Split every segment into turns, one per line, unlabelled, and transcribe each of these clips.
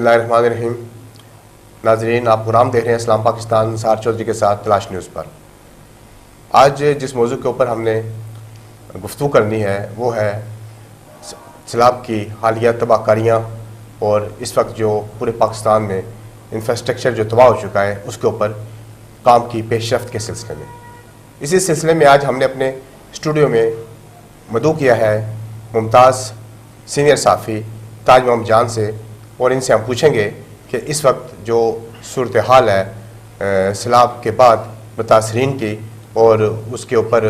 بسم اللہ الرحمن الرحیم. ناظرین، آپ پروگرام دیکھ رہے ہیں اسلام پاکستان نثار چودھری کے ساتھ تلاش نیوز پر. آج جس موضوع کے اوپر ہم نے گفتگو کرنی ہے وہ ہے سیلاب کی حالیہ تباہ کاریاں اور اس وقت جو پورے پاکستان میں انفراسٹرکچر جو تباہ ہو چکا ہے اس کے اوپر کام کی پیش رفت کے سلسلے میں. اسی سلسلے میں آج ہم نے اپنے اسٹوڈیو میں مدعو کیا ہے ممتاز سینئر صحافی تاج محمد جان سے، اور ان سے ہم پوچھیں گے کہ اس وقت جو صورتحال ہے سیلاب کے بعد متاثرین کی اور اس کے اوپر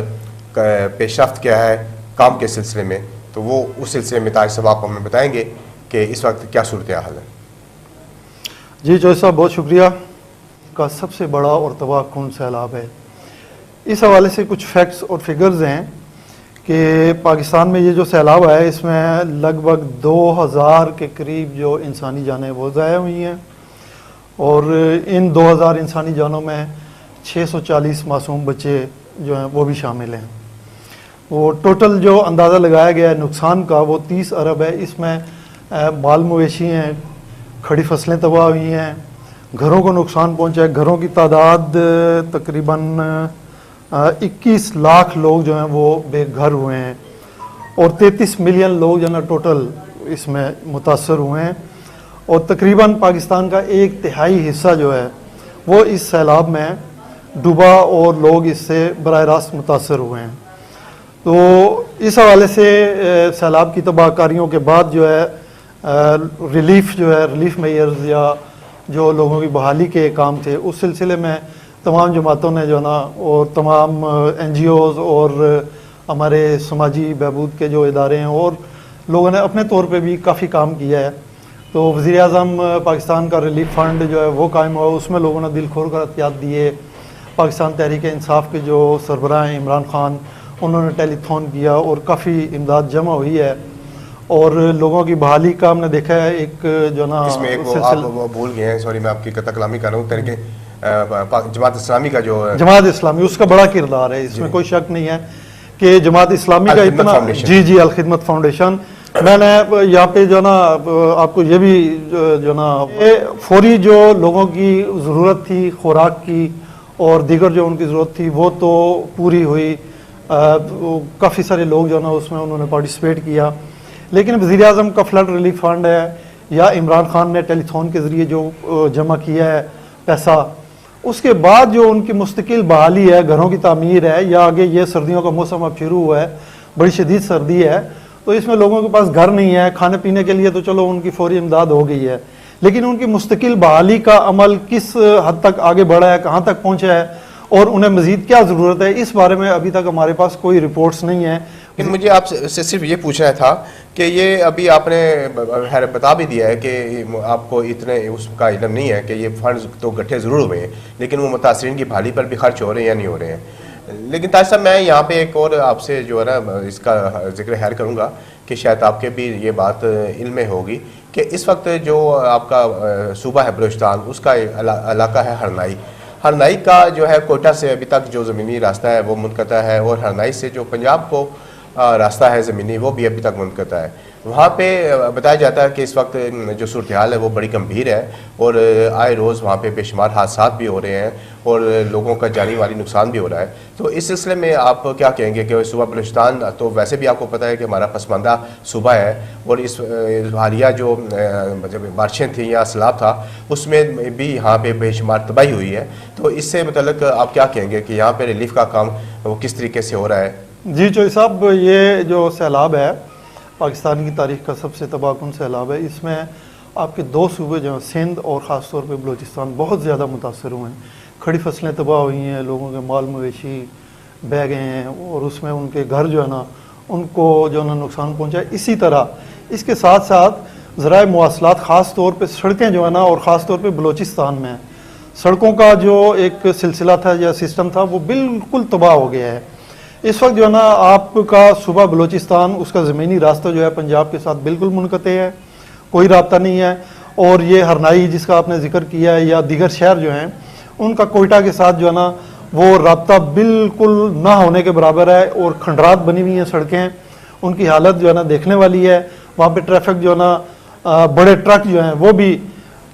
پیش رفت کیا ہے کام کے سلسلے میں، تو وہ اس سلسلے میں تاج صاحب آپ ہمیں بتائیں گے کہ اس وقت کیا صورتحال ہے.
جی چوہدری صاحب، بہت شکریہ. کا سب سے بڑا اور تباہ کن سیلاب ہے. اس حوالے سے کچھ فیکٹس اور فگرز ہیں کہ پاکستان میں یہ جو سیلاب ہے اس میں لگ بھگ 2000 کے قریب جو انسانی جانیں وہ ضائع ہوئی ہیں، اور ان 2000 انسانی جانوں میں 640 معصوم بچے جو ہیں وہ بھی شامل ہیں. وہ ٹوٹل جو اندازہ لگایا گیا ہے نقصان کا وہ 30 ارب ہے. اس میں مال مویشی ہیں، کھڑی فصلیں تباہ ہوئی ہیں، گھروں کو نقصان پہنچا ہے. گھروں کی تعداد تقریباً 21 لاکھ لوگ جو ہیں وہ بے گھر ہوئے ہیں، اور 33 ملین لوگ جو ہے نا ٹوٹل اس میں متاثر ہوئے ہیں، اور تقریباً پاکستان کا 1/3 حصہ جو ہے وہ اس سیلاب میں ڈوبا اور لوگ اس سے براہ راست متاثر ہوئے ہیں. تو اس حوالے سے سیلاب کی تباہ کاریوں کے بعد جو ہے ریلیف میئرز یا جو لوگوں کی بحالی کے کام تھے اس سلسلے میں تمام جماعتوں نے جو ہے نا اور تمام NGOs اور ہمارے سماجی بہبود کے جو ادارے ہیں اور لوگوں نے اپنے طور پہ بھی کافی کام کیا ہے. تو وزیر اعظم پاکستان کا ریلیف فنڈ جو ہے وہ قائم ہوا، اس میں لوگوں نے دل کھول کر احتیاط دیے. پاکستان تحریک انصاف کے جو سربراہ ہیں عمران خان، انہوں نے ٹیلی تھون کیا اور کافی امداد جمع ہوئی ہے. اور لوگوں کی بحالی کا ہم نے دیکھا ہے ایک جو نا
اس میں ایک وہ بھول گئے ہیں، سوری میں آپ کی قطع کلامی کر رہا ہوں، تحریک جماعت اسلامی کا جو
جماعت اسلامی اس کا بڑا کردار ہے، اس میں کوئی شک نہیں ہے کہ جماعت اسلامی کا اتنا جی الخدمت فاؤنڈیشن. میں نے یہاں پہ جو نا آپ کو یہ بھی جو نا فوری جو لوگوں کی ضرورت تھی خوراک کی اور دیگر جو ان کی ضرورت تھی وہ تو پوری ہوئی. کافی سارے لوگ جو نا اس میں انہوں نے پارٹیسپیٹ کیا. لیکن وزیر اعظم کا فلڈ ریلیف فنڈ ہے یا عمران خان نے ٹیلی تھون کے ذریعے جو جمع کیا ہے پیسہ، اس کے بعد جو ان کی مستقل بحالی ہے، گھروں کی تعمیر ہے، یا آگے یہ سردیوں کا موسم اب شروع ہوا ہے، بڑی شدید سردی ہے، تو اس میں لوگوں کے پاس گھر نہیں ہے، کھانے پینے کے لیے تو چلو ان کی فوری امداد ہو گئی ہے، لیکن ان کی مستقل بحالی کا عمل کس حد تک آگے بڑھا ہے، کہاں تک پہنچا ہے اور انہیں مزید کیا ضرورت ہے، اس بارے میں ابھی تک ہمارے پاس کوئی رپورٹس نہیں ہیں.
لیکن مجھے آپ سے صرف یہ پوچھنا تھا کہ یہ ابھی آپ نے خیر بتا بھی دیا ہے کہ آپ کو اتنے اس کا علم نہیں ہے کہ یہ فنڈز تو گٹھے ضرور ہوئے ہیں، لیکن وہ متاثرین کی بحالی پر بھی خرچ ہو رہے ہیں یا نہیں ہو رہے ہیں. لیکن تاج صاحب، میں یہاں پہ ایک اور آپ سے جو ہے نا اس کا ذکر خیر کروں گا کہ شاید آپ کے بھی یہ بات علم میں ہوگی کہ اس وقت جو آپ کا صوبہ ہے بلوچستان، اس کا علاقہ ہے ہرنائی کا جو ہے کوئٹہ سے ابھی تک جو زمینی راستہ ہے وہ منقطع ہے، اور ہرنائی سے جو پنجاب کو راستہ ہے زمینی وہ بھی ابھی تک منقطع ہے. وہاں پہ بتایا جاتا ہے کہ اس وقت جو صورتحال ہے وہ بڑی گمبھیر ہے، اور آئے روز وہاں پہ بے شمار حادثات بھی ہو رہے ہیں اور لوگوں کا جانی مالی نقصان بھی ہو رہا ہے. تو اس سلسلے میں آپ کیا کہیں گے کہ صوبہ بلوچستان تو ویسے بھی آپ کو پتہ ہے کہ ہمارا پسماندہ صوبہ ہے، اور اس حالیہ جو بارشیں تھیں یا سیلاب تھا اس میں بھی یہاں پہ بے شمار تباہی ہوئی ہے. تو اس سے متعلق آپ کیا کہیں گے کہ یہاں پہ ریلیف کا کام وہ کس طریقے سے ہو رہا ہے؟
جی چوہدری صاحب، یہ جو سیلاب ہے پاکستان کی تاریخ کا سب سے تباہ کن سیلاب ہے. اس میں آپ کے 2 صوبے جو ہیں سندھ اور خاص طور پہ بلوچستان بہت زیادہ متاثر ہوئے ہیں. کھڑی فصلیں تباہ ہوئی ہیں، لوگوں کے مال مویشی بہہ گئے ہیں، اور اس میں ان کے گھر جو ہے نا ان کو جو ہے نا نقصان پہنچا ہے. اسی طرح اس کے ساتھ ساتھ ذرائع مواصلات، خاص طور پہ سڑکیں جو ہے نا، اور خاص طور پہ بلوچستان میں سڑکوں کا جو ایک سلسلہ تھا یا سسٹم تھا وہ بالکل تباہ ہو گیا ہے. اس وقت جو ہے نا آپ کا صوبہ بلوچستان اس کا زمینی راستہ جو ہے پنجاب کے ساتھ بالکل منقطع ہے، کوئی رابطہ نہیں ہے. اور یہ ہرنائی جس کا آپ نے ذکر کیا ہے یا دیگر شہر جو ہیں ان کا کوئٹہ کے ساتھ جو ہے نا وہ رابطہ بالکل نہ ہونے کے برابر ہے، اور کھنڈرات بنی ہوئی ہیں سڑکیں، ان کی حالت جو ہے نا دیکھنے والی ہے. وہاں پہ ٹریفک جو ہے نا بڑے ٹرک جو ہیں وہ بھی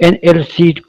NLC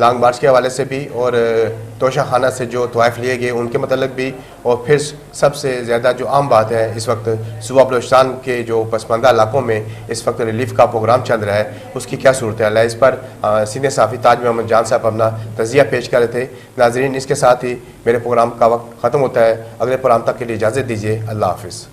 لانگ مارچ کے حوالے سے بھی اور توشہ خانہ سے جو طوائف لیے گئے ان کے متعلق بھی، اور پھر سب سے زیادہ جو عام بات ہے اس وقت صوبہ بلوچستان کے جو پسماندہ علاقوں میں اس وقت ریلیف کا پروگرام چل رہا ہے اس کی کیا صورتحال ہے، اس پر سینئر صحافی تاج محمد جان صاحب اپنا تجزیہ پیش کر رہے تھے۔ ناظرین، اس کے ساتھ ہی میرے پروگرام کا وقت ختم ہوتا ہے، اگلے پروگرام تک کے لیے اجازت دیجیے، اللہ حافظ۔